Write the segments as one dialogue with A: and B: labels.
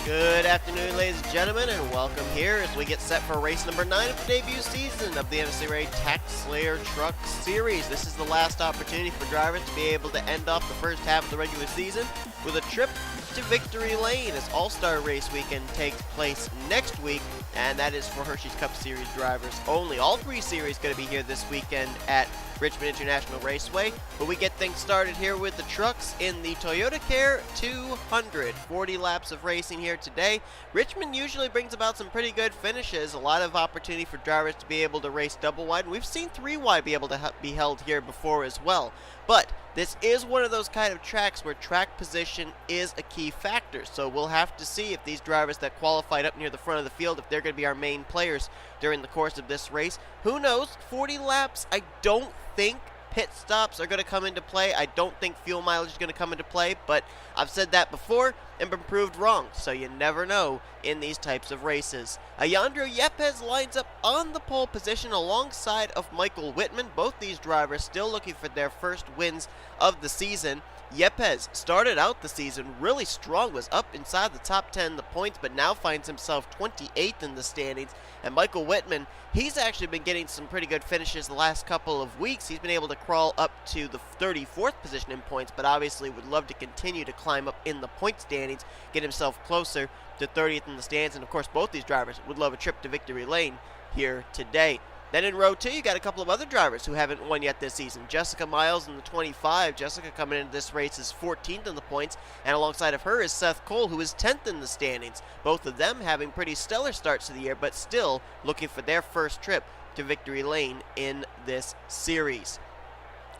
A: Good afternoon, ladies and gentlemen, and welcome here as we get set for race number 9 of the debut season of the NNSCRA TaxSlayer Truck Series. This is the last opportunity for drivers to be able to end off the first half of the regular season with a trip to victory lane as All-Star Race Weekend takes place next week, and that is for Hershey's Cup Series drivers only. All three series going to be here this weekend at Richmond International Raceway, but we get things started here with the trucks in the Toyota Care 200. 40 laps of racing here today. Richmond usually brings about some pretty good finishes, a lot of opportunity for drivers to be able to race double wide, and we've seen 3 wide be able to be held here before as well. But this is one of those kind of tracks where track position is a key factor, so we'll have to see if these drivers that qualified up near the front of the field, if they're going to be our main players during the course of this race. Who knows? 40 laps, I don't think pit stops are going to come into play. I don't think fuel mileage is going to come into play, but I've said that before and been proved wrong, so you never know in these types of races. A Yepez lines up on the pole position alongside of Michael Whitman. Both these drivers still looking for their first wins of the season. Yepez started out the season really strong, was up inside the top 10 in the points, but now finds himself 28th in the standings. And Michael Whitman, he's actually been getting some pretty good finishes the last couple of weeks. He's been able to crawl up to the 34th position in points, but obviously would love to continue to climb up in the point standings, get himself closer to 30th in the stands. And of course, both these drivers would love a trip to victory lane here today. Then in row 2, you got a couple of other drivers who haven't won yet this season. Jessica Miles in the 25. Jessica coming into this race is 14th in the points, and alongside of her is Seth Cole, who is 10th in the standings. Both of them having pretty stellar starts to the year, but still looking for their first trip to victory lane in this series.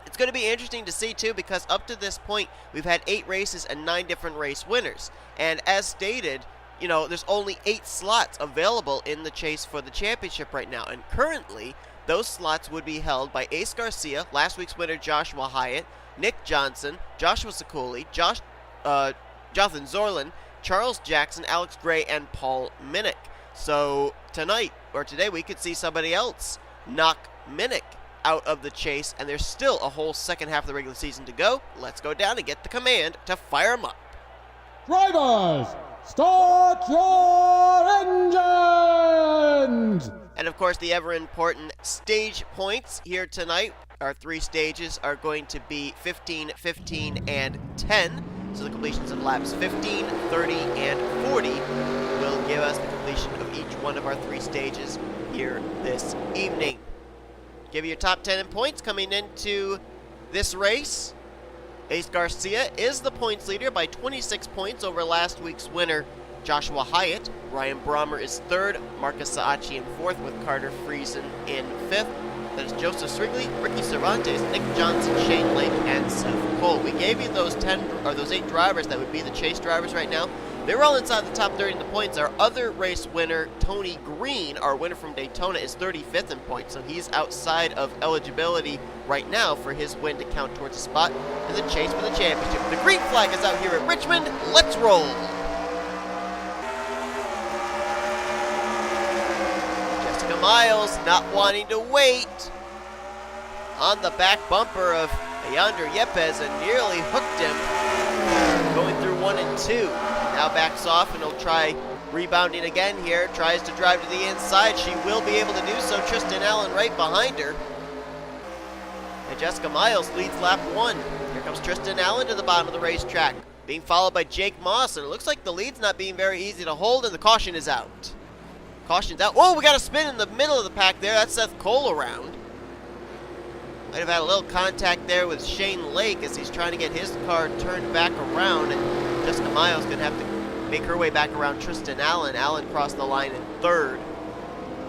A: It's going to be interesting to see, too, because up to this point, we've had 8 races and 9 different race winners. And as stated, you know, there's only 8 slots available in the chase for the championship right now. And currently, those slots would be held by Ace Garcia, last week's winner Joshua Hyatt, Nick Johnson, Joshua Ciculli, Jonathan Zorlin, Charles Jackson, Alex Gray, and Paul Minnick. So tonight, or today, we could see somebody else knock Minnick out of the chase, and there's still a whole second half of the regular season to go. Let's go down and get the command to fire them up.
B: Drivers, start your engines!
A: And of course, the ever important stage points here tonight. Our 3 stages are going to be 15, 15, and 10. So the completions of laps 15, 30, and 40 will give us the completion of each one of our 3 stages here this evening. Give you your top 10 in points coming into this race. Ace Garcia is the points leader by 26 points over last week's winner, Joshua Hyatt. Ryan Brommer is 3rd, M Saatchi in 4th, with Carter Friesen in 5th. That is J Srigley, Ricky Cervantes, Nick Johnson, Shane Lake, and Seth Cole. We gave you those 8 drivers that would be the chase drivers right now. They're all inside the top 30 in the points. Our other race winner, Tony Green, our winner from Daytona, is 35th in points, so he's outside of eligibility right now for his win to count towards a spot in the chase for the championship. The green flag is out here at Richmond. Let's roll! Jessica Miles not wanting to wait on the back bumper of A Yepez and nearly hooked him, going through 1 and 2. Now backs off and he'll try rebounding again here. Tries to drive to the inside. She will be able to do so. Tristan Allen right behind her. And Jessica Miles leads lap 1. Here comes Tristan Allen to the bottom of the racetrack, being followed by Jake Moss. And it looks like the lead's not being very easy to hold, and the caution is out. Caution's out. Oh, we got a spin in the middle of the pack there. That's Seth Cole around. Might have had a little contact there with Shane Lake as he's trying to get his car turned back around, and Jessica Miles going to have to make her way back around Tristan Allen. Allen crossed the line in 3rd.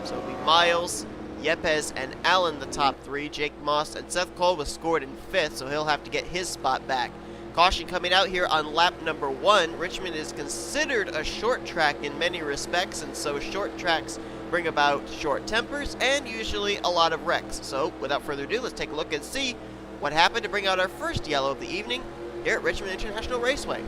A: So it'll be Miles, Yepez, and Allen the top 3. Jake Moss and Seth Cole was scored in 5th, so he'll have to get his spot back. Caution coming out here on lap number 1. Richmond is considered a short track in many respects, and so short tracks bring about short tempers and usually a lot of wrecks. So without further ado, let's take a look and see what happened to bring out our first yellow of the evening here at Richmond International Raceway.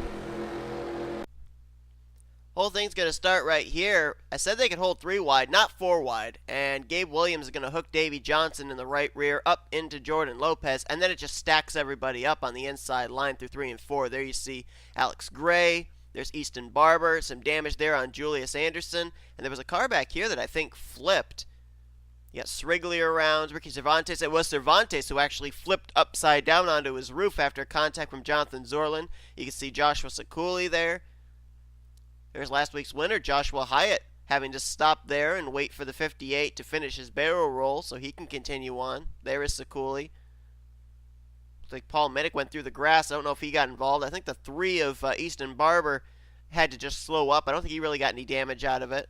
A: Whole thing's going to start right here. I said they could hold 3 wide, not 4 wide. And Gabe Williams is going to hook Davey Johnson in the right rear up into Jordan Lopez. And then it just stacks everybody up on the inside line through 3 and 4. There you see Alex Gray, There's E Barber, some damage there on Julius Anderson, and there was a car back here that I think flipped. You got Srigley around, Ricky Cervantes. It was Cervantes who actually flipped upside down onto his roof after contact from Jonathan Zorlin. You can see Joshua Ciculli there. There's last week's winner, Joshua Hyatt, having to stop there and wait for the 58 to finish his barrel roll so he can continue on. There is Ciculli. Looks like Paul Minnick went through the grass. I don't know if he got involved. I think the three of Easton Barber had to just slow up. I don't think he really got any damage out of it.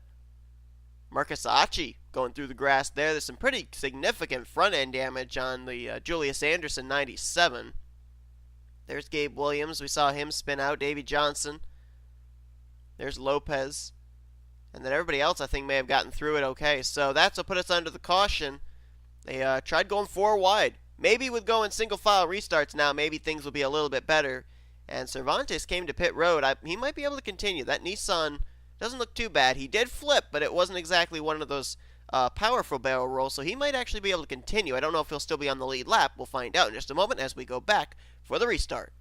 A: M Saatchi going through the grass there. There's some pretty significant front-end damage on the Julius Anderson 97. There's Gabe Williams. We saw him spin out. Davey Johnson. There's Lopez. And then everybody else, I think, may have gotten through it okay. So that's what put us under the caution. They tried going 4 wide. Maybe with going single-file restarts now, maybe things will be a little bit better. And Cervantes came to pit road. He might be able to continue. That Nissan doesn't look too bad. He did flip, but it wasn't exactly one of those powerful barrel rolls, so he might actually be able to continue. I don't know if he'll still be on the lead lap. We'll find out in just a moment as we go back for the restart.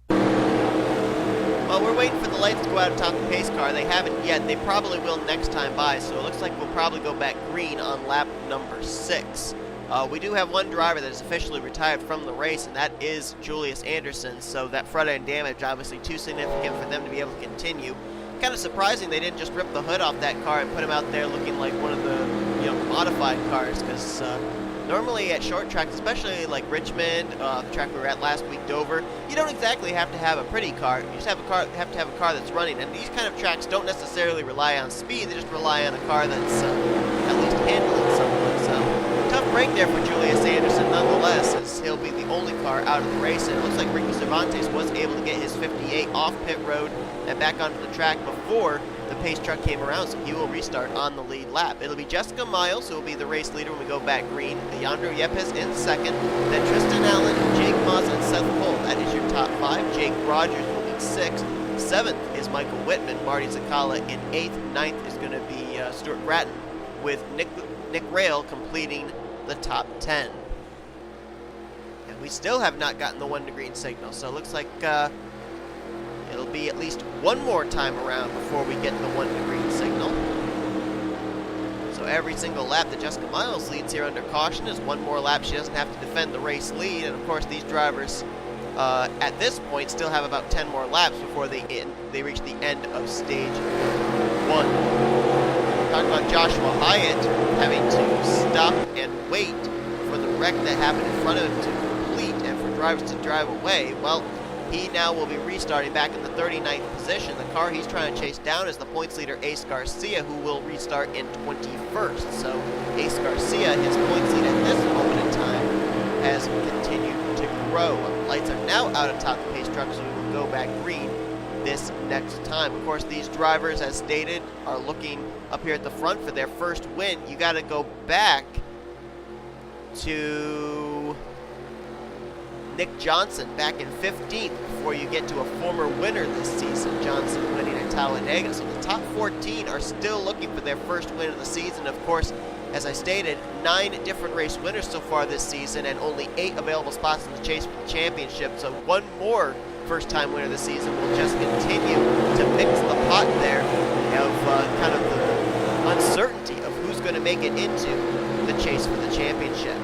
A: Well, we're waiting for the lights to go out atop the pace car. They haven't yet. They probably will next time by, so it looks like we'll probably go back green on lap number 6. We do have one driver that is officially retired from the race, and that is Julius Anderson, so that front-end damage obviously too significant for them to be able to continue. Kind of surprising they didn't just rip the hood off that car and put him out there looking like one of the modified cars, because normally at short tracks, especially like Richmond, the track we were at last week, Dover, you don't exactly have to have a pretty car. You just have to have a car that's running, and these kind of tracks don't necessarily rely on speed. They just rely on a car that's at least handling something. So tough break there for Julius Anderson nonetheless, as he'll be the only car out of the race, and it looks like Ricky Cervantes was able to get his 58 off pit road and back onto the track before the pace truck came around, so he will restart on the lead lap. It'll be Jessica Miles who will be the race leader when we go back green. A Yepez in second, then Tristan Allen, Jake Moss, and Seth Cole. That is your top 5. Jake Rogers will be 6th. 7th is Michael Whitman. Marty Czekala in 8th. 9th is going to be Stuart Gratton, with N Raill completing the top 10. And we still have not gotten the 1 to green signal, so it looks like it'll be at least one more time around before we get the 1 to green signal. So every single lap that Jessica Miles leads here under caution is one more lap. She doesn't have to defend the race lead, and of course these drivers at this point still have about 10 more laps before they reach the end of stage 1. Talking about Joshua Hyatt having to stop and wait for the wreck that happened in front of him to complete and for drivers to drive away. Well, he now will be restarting back in the 39th position. The car he's trying to chase down is the points leader Ace Garcia, who will restart in 21st. So Ace Garcia, his points lead at this moment in time, has continued to grow. Lights are now out atop the pace truck, so we will go back green this next time. Of course, these drivers, as stated, are looking up here at the front for their first win. You got to go back to Nick Johnson back in 15th before you get to a former winner this season, Johnson winning at Talladega. So the top 14 are still looking for their first win of the season. Of course, as I stated, 9 different race winners so far this season and only 8 available spots in the chase for the championship. So one more first-time winner this season will just continue to mix the pot there of kind of the uncertainty of who's going to make it into the chase for the championship.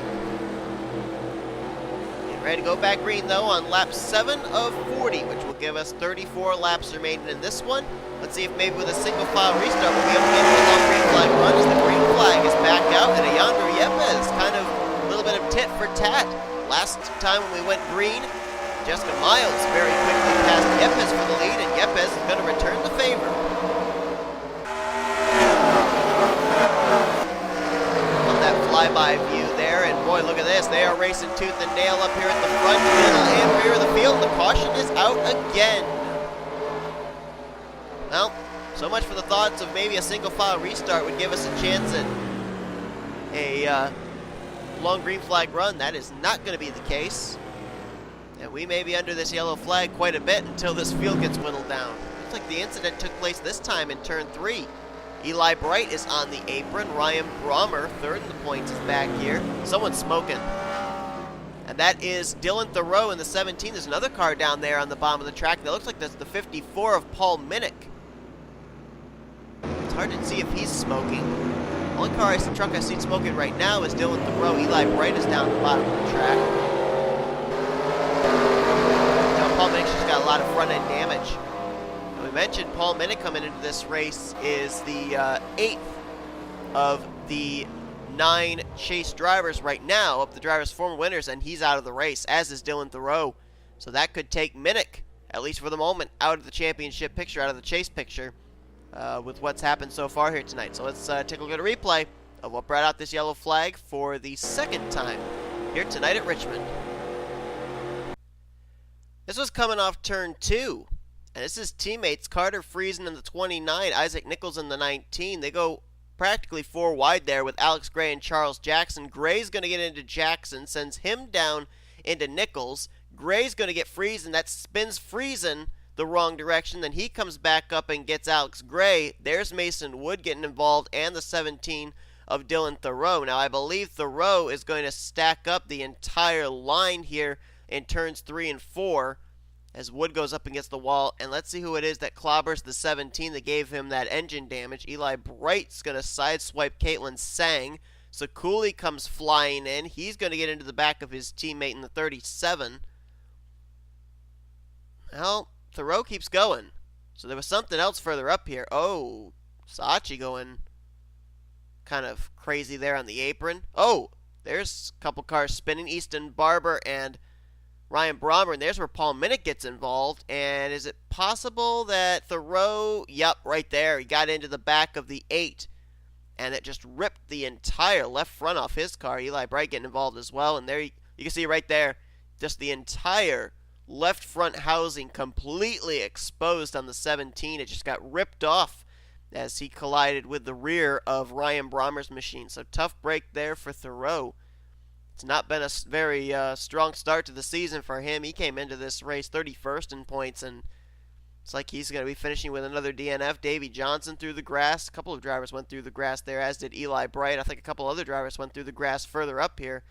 A: Ready to go back green, though, on lap 7 of 40, which will give us 34 laps remaining in this one. Let's see if maybe with a single-file restart we'll be able to get a long green flag run, as the green flag is back out, and A Yepez, kind of a little bit of tit for tat. Last time when we went green, Jessica Miles very quickly passed Yepez for the lead, and Yepez is going to return the favor. On that flyby view there, and boy, look at this. They are racing tooth and nail up here at the front, middle, and rear of the field. The caution is out again. Well, so much for the thoughts of maybe a single-file restart would give us a chance at a long green flag run. That is not going to be the case. And we may be under this yellow flag quite a bit until this field gets whittled down. Looks like the incident took place this time in turn 3. Eli Bright is on the apron. Ryan Brommer, third in the points, is back here. Someone's smoking. And that is Dylan Theroux in the 17. There's another car down there on the bottom of the track. That looks like that's the 54 of Paul Minnick. It's hard to see if he's smoking. The only truck I see smoking right now is Dylan Theroux. Eli Bright is down at the bottom of the track. Now, Paul Minnick's just got a lot of front-end damage. And we mentioned Paul Minnick coming into this race is the 8th of the 9 chase drivers right now, of the drivers' former winners, and he's out of the race, as is Dylan Theroux. So that could take Minnick, at least for the moment, out of the championship picture, out of the chase picture, with what's happened so far here tonight. So let's take a look at a replay of what brought out this yellow flag for the second time here tonight at Richmond. This was coming off turn 2, and this is teammates Carter Friesen in the 29, Isaac Nicholls in the 19. They go practically 4 wide there with Alex Gray and Charles Jackson. Gray's going to get into Jackson, sends him down into Nicholls. Gray's going to get Friesen. That spins Friesen the wrong direction. Then he comes back up and gets Alex Gray. There's Mason Wood getting involved, and the 17 of Dylan Theroux. Now, I believe Theroux is going to stack up the entire line here in turns 3 and 4 as Wood goes up against the wall. And let's see who it is that clobbers the 17 that gave him that engine damage. Eli Bright's going to sideswipe Caitlin Sang. Ciculli comes flying in. He's going to get into the back of his teammate in the 37. Well, Theroux keeps going. So there was something else further up here. Oh, Saatchi going kind of crazy there on the apron. Oh, there's a couple cars spinning. Easton Barber and Ryan Brommer, and there's where Paul Minnick gets involved. And is it possible that Theroux, yep, right there, he got into the back of the 8, and it just ripped the entire left front off his car. Eli Bright getting involved as well, and there you can see right there, just the entire left front housing completely exposed on the 17. It just got ripped off as he collided with the rear of Ryan Brommer's machine. So tough break there for Theroux. It's not been a very strong start to the season for him. He came into this race 31st in points, and it's like he's going to be finishing with another DNF. Davey Johnson through the grass. A couple of drivers went through the grass there, as did Eli Bright. I think a couple other drivers went through the grass further up here.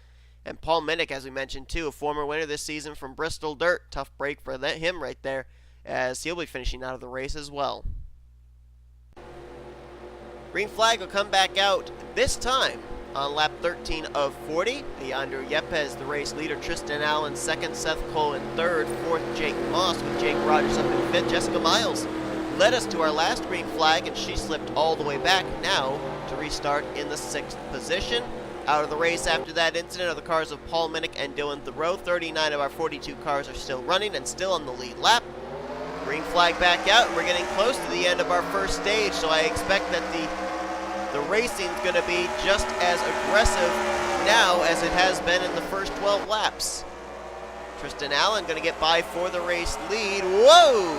A: And Paul Minnick, as we mentioned, too, a former winner this season from Bristol Dirt. Tough break for him right there, as he'll be finishing out of the race as well. Green flag will come back out this time on lap 13 of 40. A Yepez, the race leader. Tristan Allen second, Seth Cole in third, fourth Jake Moss, with Jake Rogers up in fifth. Jessica Miles led us to our last green flag, and she slipped all the way back now to restart in the 6th position. Out of the race after that incident are the cars of Paul Minnick and Dylan Theroux. 39 of our 42 cars are still running and still on the lead lap. Green flag back out, and we're getting close to the end of our first stage, so I expect that the racing's going to be just as aggressive now as it has been in the first 12 laps. Tristan Allen going to get by for the race lead. Whoa!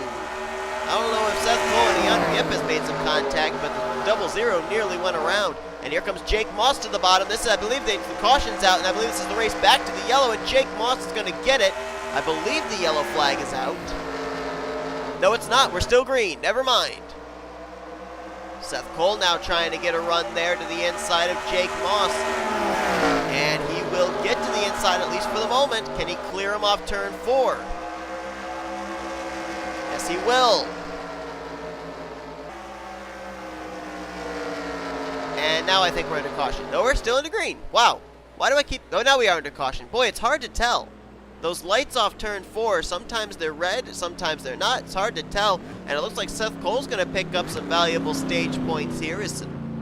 A: I don't know if Seth Cole and R Yepez made some contact, but the 00 nearly went around. And here comes Jake Moss to the bottom. This is, I believe, the caution's out, and I believe this is the race back to the yellow, and Jake Moss is going to get it. I believe the yellow flag is out. No, it's not. We're still green. Never mind. Seth Cole now trying to get a run there to the inside of Jake Moss. And he will get to the inside, at least for the moment. Can he clear him off turn 4? Yes, he will. And now I think we're under caution. No, we're still into green. Wow. Why do I keep... Oh, now we are under caution. Boy, it's hard to tell. Those lights off turn 4, sometimes they're red, sometimes they're not. It's hard to tell. And it looks like Seth Cole's going to pick up some valuable stage points here.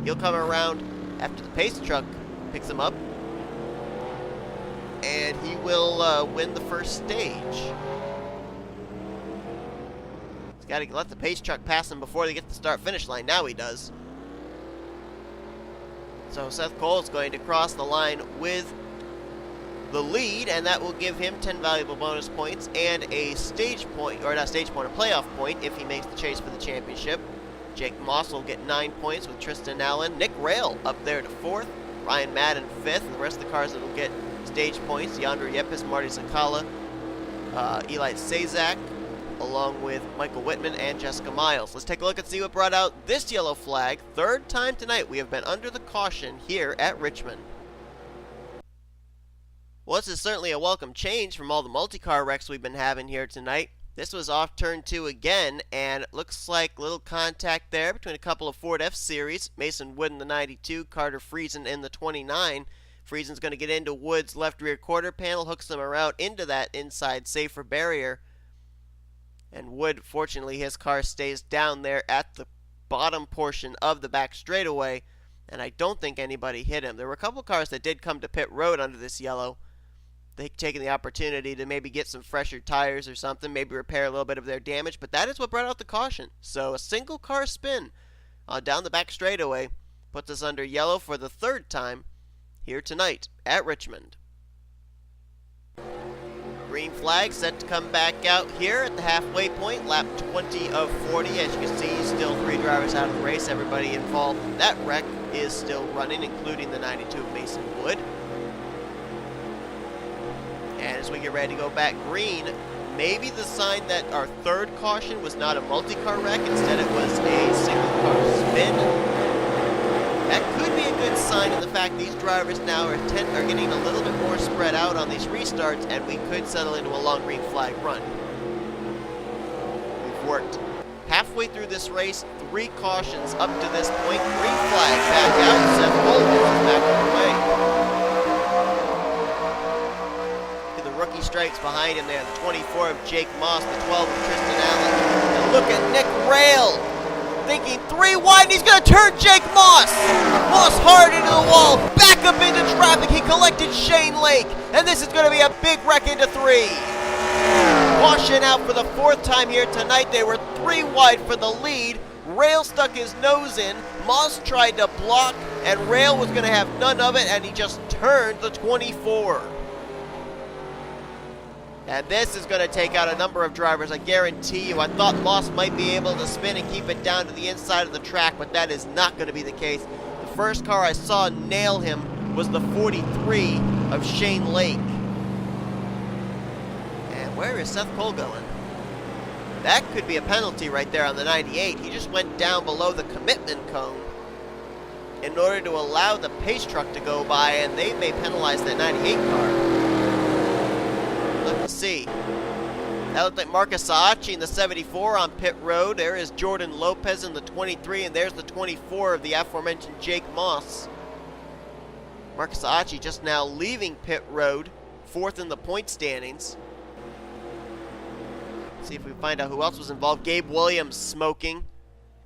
A: He'll come around after the pace truck picks him up. And he will win the first stage. He's got to let the pace truck pass him before they get to the start-finish line. Now he does. So Seth Cole is going to cross the line with the lead, and that will give him 10 valuable bonus points and a stage point, or not stage point, a playoff point if he makes the chase for the championship. Jake Moss will get 9 points with Tristan Allen. Nick Raill up there to 4th. Ryan Madden 5th, and the rest of the cars that will get stage points: R Yepez, Marty Czekala, Eli Sazak, along with Michael Whitman and Jessica Miles. Let's take a look and see what brought out this yellow flag. Third time tonight we have been under the caution here at Richmond. Well, this is certainly a welcome change from all the multi-car wrecks we've been having here tonight. This was off turn 2 again, and it looks like little contact there between a couple of Ford F-Series. Mason Wood in the 92, Carter Friesen in the 29. Friesen's going to get into Wood's left rear quarter panel, hooks them around into that inside safer barrier. And Wood, fortunately, his car stays down there at the bottom portion of the back straightaway, and I don't think anybody hit him. There were a couple cars that did come to pit road under this yellow. They taking the opportunity to maybe get some fresher tires or something, maybe repair a little bit of their damage, but that is what brought out the caution. So a single car spin down the back straightaway puts us under yellow for the third time here tonight at Richmond. Green flag set to come back out here at the halfway point, lap 20 of 40. As you can see, still 3 drivers out of the race. Everybody involved in that wreck is still running, including the 92 of Mason Wood. And as we get ready to go back green, maybe the sign that our third caution was not a multi-car wreck, instead it was a single car spin. That could be a good sign of the fact these drivers now are getting a little bit more spread out on these restarts, and we could settle into a long green flag run. We've worked halfway through this race, 3 cautions up to this point. Green flag back out, Seth Cole is back on the way. Rookie stripes behind him there, the 24 of Jake Moss, the 12 of Tristan Allen. And look at N Raill, thinking 3 wide, and he's going to turn Jake Moss. Moss hard into the wall, back up into traffic. He collected Shane Lake, and this is going to be a big wreck into 3. Caution out for the 4th time here tonight. They were 3 wide for the lead. Raill stuck his nose in. Moss tried to block, and Raill was going to have none of it, and he just turned the 24. And this is going to take out a number of drivers, I guarantee you. I thought Moss might be able to spin and keep it down to the inside of the track, but that is not going to be the case. The first car I saw nail him was the 43 of Shane Lake. And where is Seth Cole going? That could be a penalty right there on the 98. He just went down below the commitment cone in order to allow the pace truck to go by, and they may penalize that 98 car. Let's see. That looked like M Saatchi in the 74 on pit road. There is J Lopes in the 23, and there's the 24 of the aforementioned Jake Moss. M Saatchi just now leaving pit road, 4th in the point standings. Let's see if we can find out who else was involved. Gabe Williams smoking.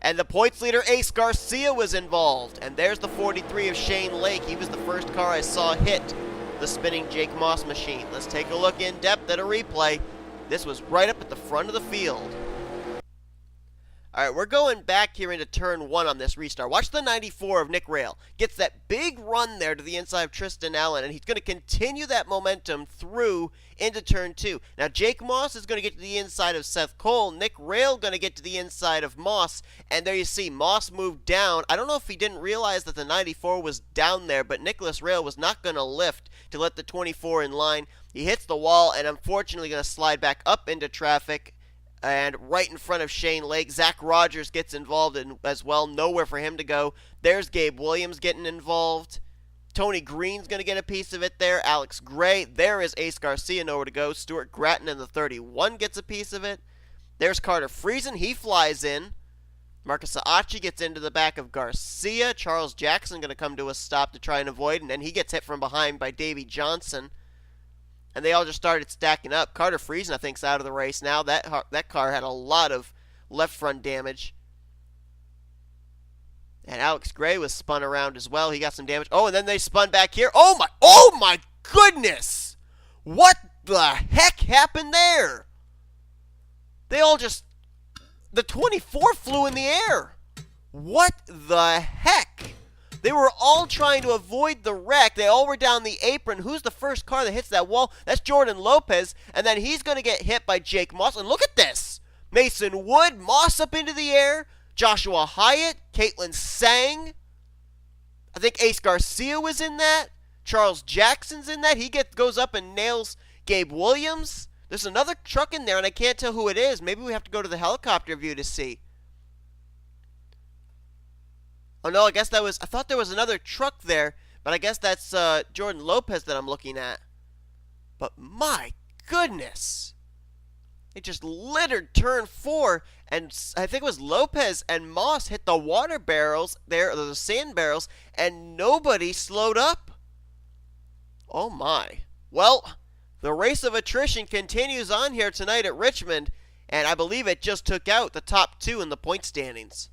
A: And the points leader, A Garcia, was involved. And there's the 43 of Shane Lake. He was the first car I saw hit the spinning Jake Moss machine. Let's take a look in depth at a replay. This was right up at the front of the field. Alright, we're going back here into turn 1 on this restart. Watch the 94 of N Raill. Gets that big run there to the inside of Tristan Allen, and he's going to continue that momentum through into turn 2. Now, Jake Moss is going to get to the inside of Seth Cole. N Raill going to get to the inside of Moss, and there you see Moss moved down. I don't know if he didn't realize that the 94 was down there, but Nicholas Raill was not going to lift to let the 24 in line. He hits the wall, and unfortunately going to slide back up into traffic. And right in front of Shane Lake, Zach Rogers gets involved as well. Nowhere for him to go. There's Gabe Williams getting involved. Tony Green's going to get a piece of it there. Alex Gray. There is Ace Garcia, nowhere to go. Stuart Gratton in the 31 gets a piece of it. There's Carter Friesen. He flies in. M Saatchi gets into the back of Garcia. Charles Jackson going to come to a stop to try and avoid, and then he gets hit from behind by Davey Johnson. And they all just started stacking up. Carter Friesen, I think, is out of the race now. That car had a lot of left front damage. And Alex Gray was spun around as well. He got some damage. Oh, and then they spun back here. Oh my goodness! What the heck happened there? They all just... The 24 flew in the air. What the heck? They were all trying to avoid the wreck. They all were down the apron. Who's the first car that hits that wall? That's J Lopes. And then he's going to get hit by Jake Moss. And look at this. Mason Wood, Moss up into the air. Joshua Hyatt, Caitlin Sang. I think Ace Garcia was in that. Charles Jackson's in that. He goes up and nails Gabe Williams. There's another truck in there, and I can't tell who it is. Maybe we have to go to the helicopter view to see. Oh, no, I guess that was... I thought there was another truck there, but I guess that's J Lopes that I'm looking at. But my goodness, it just littered turn 4, and I think it was Lopez and Moss hit the water barrels there, the sand barrels, and nobody slowed up. Oh my. Well, the race of attrition continues on here tonight at Richmond, and I believe it just took out the top 2 in the point standings.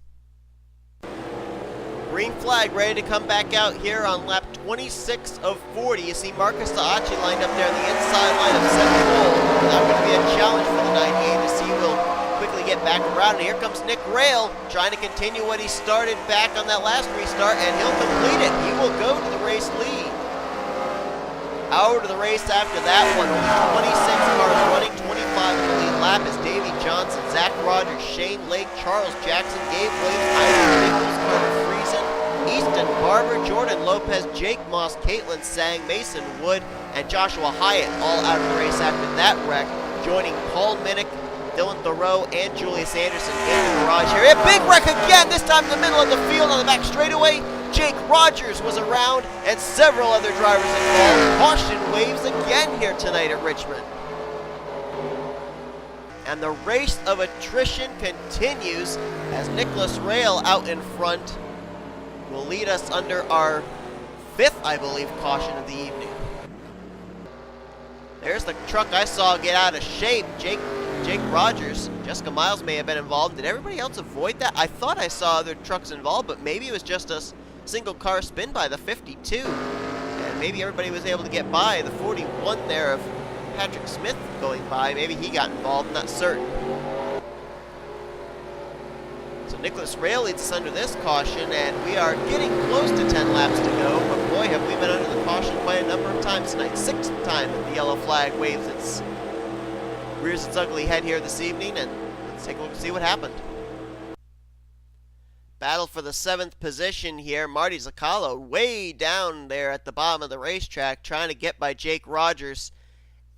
A: Green flag ready to come back out here on lap 26 of 40. You see Marcus Saatchi lined up there on the inside line of Seth Cole. Now going to be a challenge for the 98 to see will quickly get back around. And here comes N Raill trying to continue what he started back on that last restart, and he'll complete it. He will go to the race lead. Out of the race after that one, only 26 cars running, 25 in the lead lap is Davey Johnson, Zach Rogers, Shane Lake, Charles Jackson, Gabe Williams, Isaac Nicholls, Carter Friesen, Easton Barber, Jordan Lopez, Jake Moss, Caitlin Sang, Mason Wood, and Joshua Hyatt all out of the race after that wreck, joining Paul Minnick, Dylan Theroux, and Julius Anderson in the garage here. A big wreck again, this time in the middle of the field on the back straightaway. Jake Rogers was around, and several other drivers involved. Caution waves again here tonight at Richmond. And the race of attrition continues as N Raill out in front will lead us under our 5th, I believe, caution of the evening. There's the truck I saw get out of shape. Jake Rogers. Jessica Miles may have been involved. Did everybody else avoid that? I thought I saw other trucks involved, but maybe it was just a single car spin by the 52. And maybe everybody was able to get by. The 41 there of Patrick Smith going by. Maybe he got involved, not certain. So N Raill leads us under this caution, and we are getting close to 10 laps to go. But boy, have we been under the caution quite a number of times tonight. 6th time that the yellow flag waves its rears its ugly head here this evening, and let's take a look and see what happened. Battle for the 7th position here. Marty Czekala way down there at the bottom of the racetrack trying to get by Jake Rogers.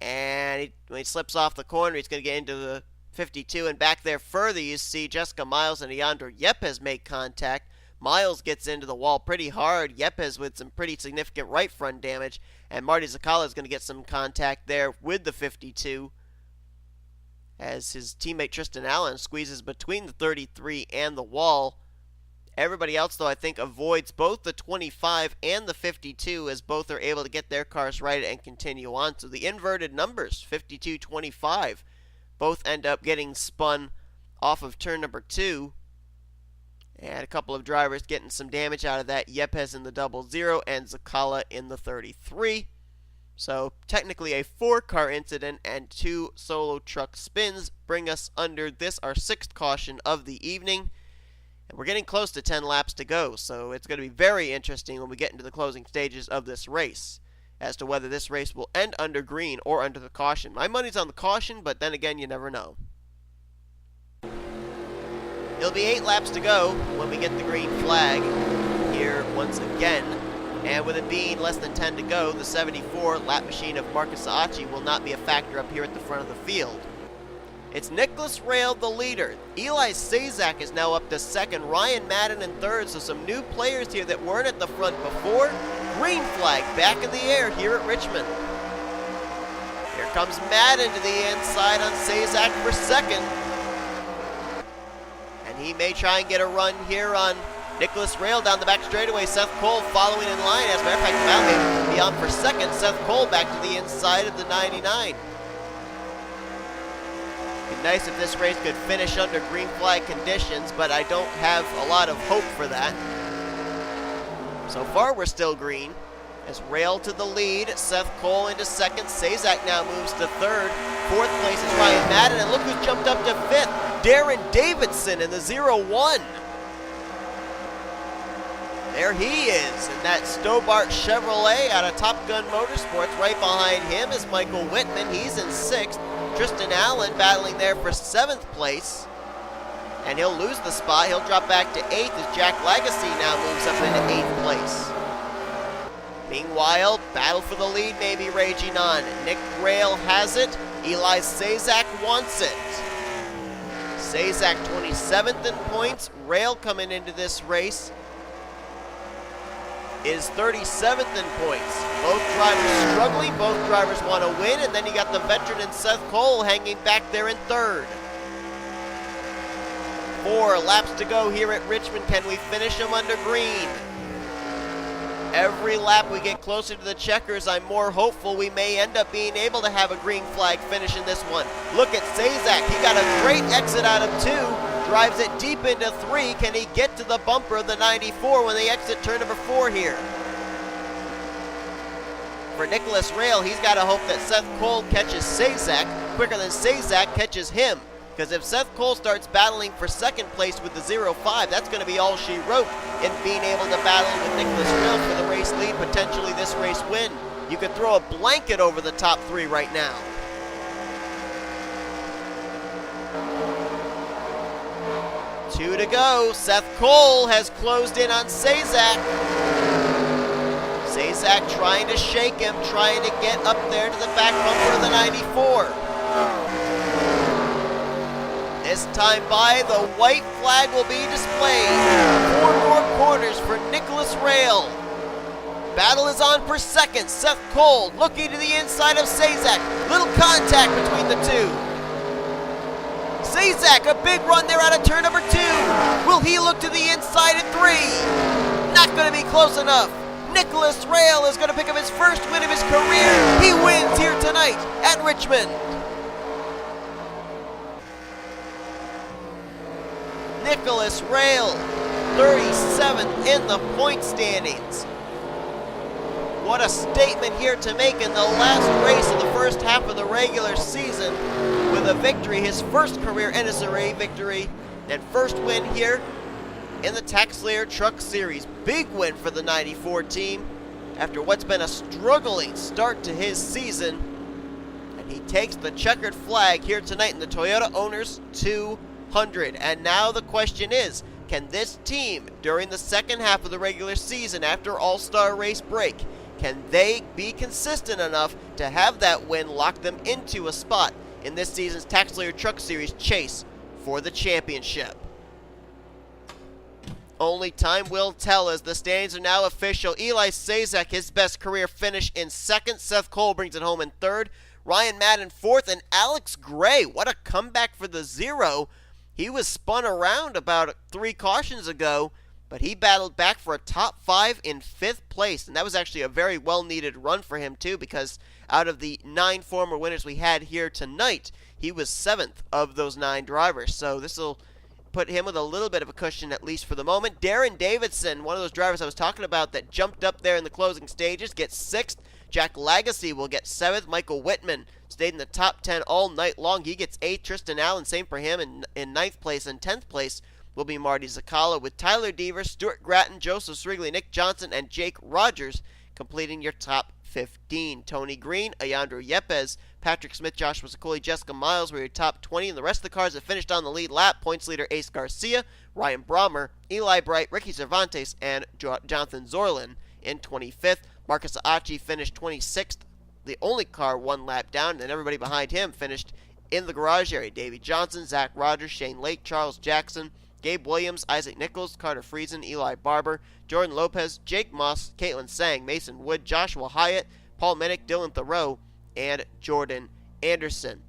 A: And when he slips off the corner, he's going to get into the 52. And back there further, you see Jessica Miles and A Yepez make contact. Miles gets into the wall pretty hard. Yepez with some pretty significant right front damage. And Marty Czekala is going to get some contact there with the 52. As his teammate Tristan Allen squeezes between the 33 and the wall. Everybody else, though, I think avoids both the 25 and the 52 as both are able to get their cars right and continue on. So the inverted numbers, 52-25, both end up getting spun off of turn number 2. And a couple of drivers getting some damage out of that. Yepez in the 00 and Czekala in the 33. So technically a 4-car incident and 2 solo truck spins bring us under this, our 6th caution of the evening. And we're getting close to 10 laps to go, so it's going to be very interesting when we get into the closing stages of this race as to whether this race will end under green or under the caution. My money's on the caution, but then again, you never know. It'll be 8 laps to go when we get the green flag here once again. And with it being less than 10 to go, the 74 lap machine of Marcus Saatchi will not be a factor up here at the front of the field. It's N Raill, the leader. E Sazak is now up to 2nd. Ryan Madden in 3rd. So some new players here that weren't at the front before. Green flag back in the air here at Richmond. Here comes Madden to the inside on Sazak for 2nd. And he may try and get a run here on N Raill down the back straightaway. Seth Cole following in line. As a matter of fact, Madden may be on for 2nd. Seth Cole back to the inside of the 99. It'd be nice if this race could finish under green flag conditions, but I don't have a lot of hope for that. So far, we're still green. As Raill to the lead, Seth Cole into 2nd. Sazak now moves to 3rd. 4th place is Ryan Madden, and look who's jumped up to 5th. Darren Davidson in the 01. There he is, in that Stobart Chevrolet out of Top Gun Motorsports. Right behind him is Michael Whitman. He's in 6th. Tristan Allen battling there for 7th place. And he'll lose the spot. He'll drop back to 8th as J Lagasee now moves up into 8th place. Meanwhile, battle for the lead may be raging on. N Raill has it. E Sazak wants it. Sazak 27th in points. Raill coming into this race is 37th in points. Both drivers struggling, both drivers want to win, and then you got the veteran and Seth Cole hanging back there in third. 4 laps to go here at Richmond. Can we finish them under green? Every lap we get closer to the checkers, I'm more hopeful we may end up being able to have a green flag finish in this one. Look at Sazak. He got a great exit out of 2. Drives it deep into 3. Can he get to the bumper of the 94 when they exit turn number 4 here? For Nicholas Raill, he's got to hope that Seth Cole catches Sazak quicker than Sazak catches him. Because if Seth Cole starts battling for second place with the 0.5, that's going to be all she wrote in being able to battle with Nicholas Raill for the race lead, potentially this race win. You could throw a blanket over the top 3 right now. Two to go. Seth Cole has closed in on Sazak. Sazak trying to shake him, trying to get up there to the back bumper of the 94. This time by, the white flag will be displayed. 4 more corners for Nicholas Raill. Battle is on for second. Seth Cole looking to the inside of Sazak. Little contact between the two. Sazak, a big run there out of turn number 2. Will he look to the inside at 3? Not going to be close enough. Nicholas Raill is going to pick up his first win of his career. He wins here tonight at Richmond. Nicholas Raill, 37th in the point standings. What a statement here to make in the last race of the first half of the regular season with a victory, his first career NSRA victory, and first win here in the TaxSlayer Truck Series. Big win for the 94 team after what's been a struggling start to his season. And he takes the checkered flag here tonight in the Toyota Owners 200. And now the question is, can this team, during the second half of the regular season after All-Star race break, can they be consistent enough to have that win lock them into a spot in this season's TaxSlayer Truck Series chase for the championship? Only time will tell, as the standings are now official. Eli Sazak, his best career finish in second. Seth Cole brings it home in third. Ryan Madden fourth, and Alex Gray, what a comeback for the 0. He was spun around about 3 cautions ago, but he battled back for a top 5 in 5th place, and that was actually a very well-needed run for him too, because out of the 9 former winners we had here tonight, he was 7th of those 9 drivers. So this will put him with a little bit of a cushion, at least for the moment. Darren Davidson, one of those drivers I was talking about that jumped up there in the closing stages, gets 6th. J Lagasee will get 7th. Michael Whitman stayed in the top 10 all night long. He gets 8th. Tristan Allen, same for him, in 9th place. And 10th place will be Marty Czekala, with Tyler Deaver, Stuart Gratton, Joseph Srigley, Nick Johnson, and Jake Rogers completing your top 15. Tony Green, A Yepez, Patrick Smith, Joshua Ciculli, Jessica Miles were your top 20, and the rest of the cars that finished on the lead lap, points leader A Garcia, Ryan Brommer, Eli Bright, Ricky Cervantes, and Jonathan Zorlin in 25th. M Saatchi finished 26th, the only car 1 lap down, and everybody behind him finished in the garage area. Davey Johnson, Zach Rogers, Shane Lake, Charles Jackson, Gabe Williams, Isaac Nicholls, Carter Friesen, Eli Barber, Jordan Lopez, Jake Moss, Caitlin Sang, Mason Wood, Joshua Hyatt, Paul Minnick, Dylan Theroux, and Jordan Anderson.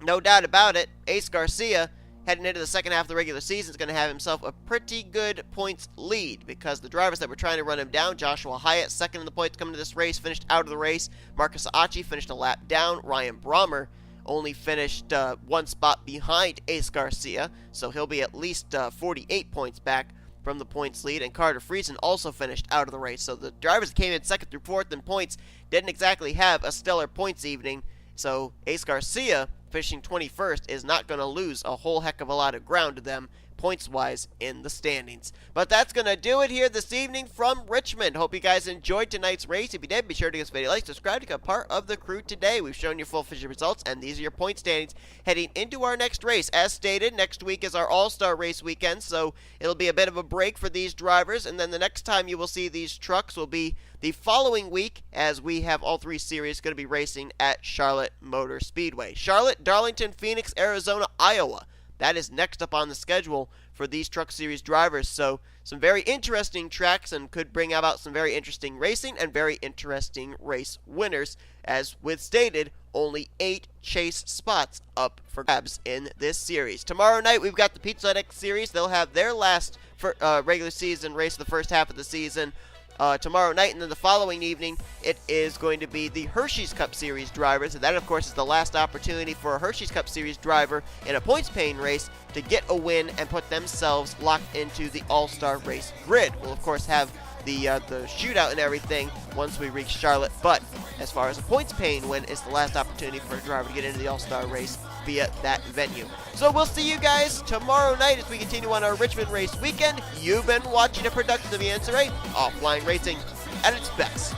A: No doubt about it, Ace Garcia, heading into the second half of the regular season, is going to have himself a pretty good points lead, because the drivers that were trying to run him down, Joshua Hyatt, second in the points coming to this race, finished out of the race. M Saatchi finished a lap down. Ryan Brommer only finished 1 spot behind Ace Garcia, so he'll be at least 48 points back from the points lead. And Carter Friesen also finished out of the race. So the drivers that came in 2nd through 4th in points didn't exactly have a stellar points evening. So Ace Garcia, finishing 21st, is not going to lose a whole heck of a lot of ground to them points-wise in the standings. But that's going to do it here this evening from Richmond. Hope you guys enjoyed tonight's race. If you did, be sure to give this video a like, subscribe to become part of the crew today. We've shown you full official results, and these are your point standings heading into our next race. As stated, next week is our All-Star race weekend, so it'll be a bit of a break for these drivers, and then the next time you will see these trucks will be the following week, as we have all 3 series going to be racing at Charlotte Motor Speedway. Charlotte, Darlington, Phoenix, Arizona, Iowa. That is next up on the schedule for these Truck Series drivers. So some very interesting tracks, and could bring about some very interesting racing and very interesting race winners. As with stated, only 8 chase spots up for grabs in this series. Tomorrow night we've got the P Minnick Series. They'll have their last regular season race of the first half of the season tomorrow night, and then the following evening it is going to be the Hershey's Cup Series drivers, and that of course is the last opportunity for a Hershey's Cup Series driver in a points-paying race to get a win and put themselves locked into the All-Star race grid. We'll of course have the shootout and everything once we reach Charlotte, but as far as a points-paying win, it's the last opportunity for a driver to get into the All-Star race via that venue. So we'll see you guys tomorrow night as we continue on our Richmond race weekend. You've been watching a production of the NNSCRA Offline Racing at its best.